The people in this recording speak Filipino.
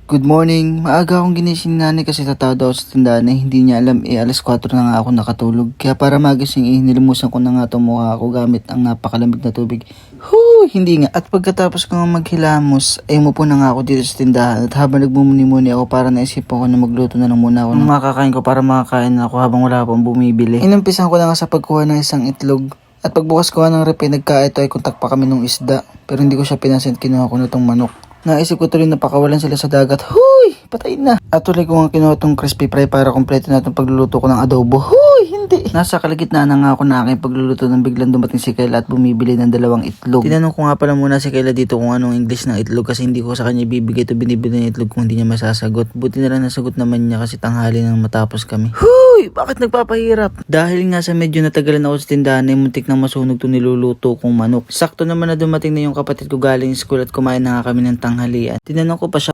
Good morning. Maaga akong ginising ni nanay kasi tatawag daw sa tindahan na hindi niya alam alas 4 na nga ako nakatulog. Kaya para magising nilimusan ko na nga itong mukha ko gamit ang napakalamig na tubig. Hindi nga. At pagkatapos ko nga maghilamos ay umupo na nga ako dito sa tindahan. At habang nagmumuni-muni ako para naisipan ko na magluto na lang muna ako ng makakain ko para makakain na ako habang wala pang bumibili. Inumpisan ko na nga sa pagkuha ng isang itlog. At pagbukas ko nga ng rep nagkaito ay kontak pa kami ng isda. Pero hindi ko siya pinansin, kinuha ko na itong manok. Naisip ko tuloy na pakawalan sila sa dagat. Patay na. At tuloy ko nga kinuha itong crispy fry para kompleto na itong pagluluto ko ng adobo. Hindi. Nasa kalagitnaan na nga ako na aking pagluluto nang biglang dumating si Kayla at bumibili ng 2 itlog. Tinanong ko nga pala muna si Kayla dito kung anong English ng itlog kasi hindi ko sa kanya bibigay ito binibili ng itlog kung hindi niya masasagot. Buti na lang nasagot naman niya kasi tanghali nang matapos kami. Bakit nagpapahirap? Dahil nga sa medyo natagalan ako sa tindahan ay muntik nang masunog itong niluluto kong manok. Sakto naman na dumating na yung kapatid ko galing school at kumain na nga kami ng tanghalian. Tinanong ko pa siya